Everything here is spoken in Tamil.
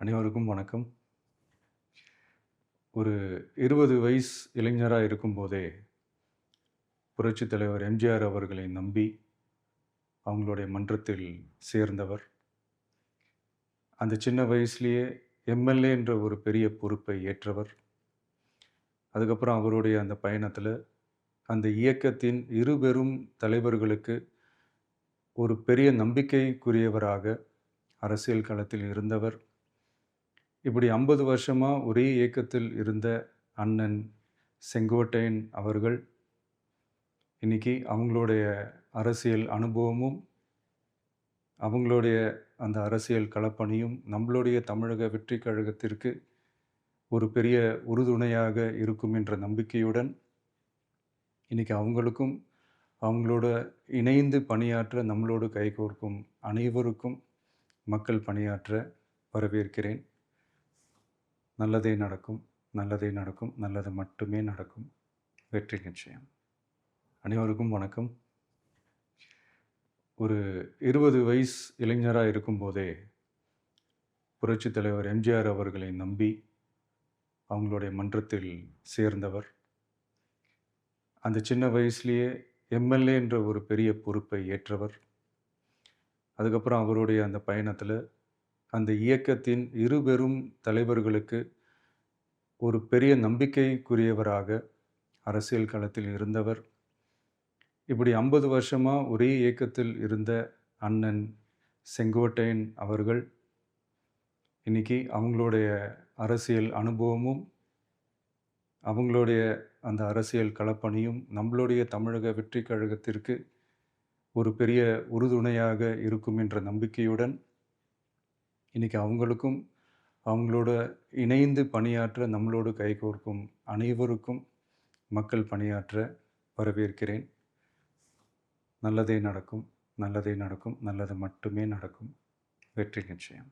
அனைவருக்கும் வணக்கம். ஒரு 20 வயசு இளைஞரா இருக்கும்போதே, புரட்சித் தலைவர் எம்ஜிஆர் அவர்களை நம்பி, அவங்களுடைய மன்றத்தில் சேர்ந்தவர். அந்த சின்ன வயசுலயே எம்எல்ஏ என்ற ஒரு பெரிய பொறுப்பை ஏற்றவர். அதுக்கப்புறம் அவருடைய அந்த பயணத்தில, அந்த இயக்கத்தின் இருபெரும் தலைவர்களுக்கு ஒரு பெரிய நம்பிக்கைக்குரியவராக அரசியல் களத்தில் இருந்தவர். இப்படி 50 வருஷமா ஒரே இயக்கத்தில் இருந்த அண்ணன் செங்கோட்டையன் அவர்கள், இன்னைக்கு அவங்களுடைய அரசியல் அனுபவமும், அவங்களுடைய அந்த அரசியல் களப்பணியும் நம்மளுடைய தமிழக வெற்றிக் கழகத்திற்கு ஒரு பெரிய உறுதுணையாக இருக்கும் என்ற நம்பிக்கையுடன், இன்னைக்கு அவங்களுக்கும், அவங்களோட இணைந்து பணியாற்ற நம்மளோடு கைகோர்க்கும் அனைவருக்கும் மக்கள் பணியாற்ற வரவேற்கிறேன். நல்லதே நடக்கும், நல்லதே நடக்கும், நல்லது மட்டுமே நடக்கும். வெற்றி நிச்சயம். அனைவருக்கும் வணக்கம். ஒரு 20 வயசு இளைஞரா இருக்கும்போதே, புரட்சித் தலைவர் எம்ஜிஆர் அவர்களை நம்பி, அவங்களுடைய மன்றத்தில் சேர்ந்தவர். அந்த சின்ன வயசுலயே எம்எல்ஏ என்ற ஒரு பெரிய பொறுப்பை ஏற்றவர். அதுக்கப்புறம் அவருடைய அந்த பயணத்தில, அந்த இயக்கத்தின் இருபெரும் தலைவர்களுக்கு ஒரு பெரிய நம்பிக்கைக்குரியவராக அரசியல் களத்தில் இருந்தவர். இப்படி 50 வருஷமா ஒரே இயக்கத்தில் இருந்த அண்ணன் செங்கோட்டையன் அவர்கள், இன்னைக்கு அவங்களுடைய அரசியல் அனுபவமும், அவங்களுடைய அந்த அரசியல் களப்பணியும் நம்மளுடைய தமிழக வெற்றிக் கழகத்திற்கு ஒரு பெரிய உறுதுணையாக இருக்கும் என்ற நம்பிக்கையுடன், இன்னைக்கு அவங்களுக்கும், அவங்களோட இணைந்து பணியாற்ற நம்மளோடு கைகோர்க்கும் அனைவருக்கும் மக்கள் பணியாற்ற வரவேற்கிறேன். நல்லதே நடக்கும், நல்லதே நடக்கும், நல்லது மட்டுமே நடக்கும். வெற்றி நிச்சயம்.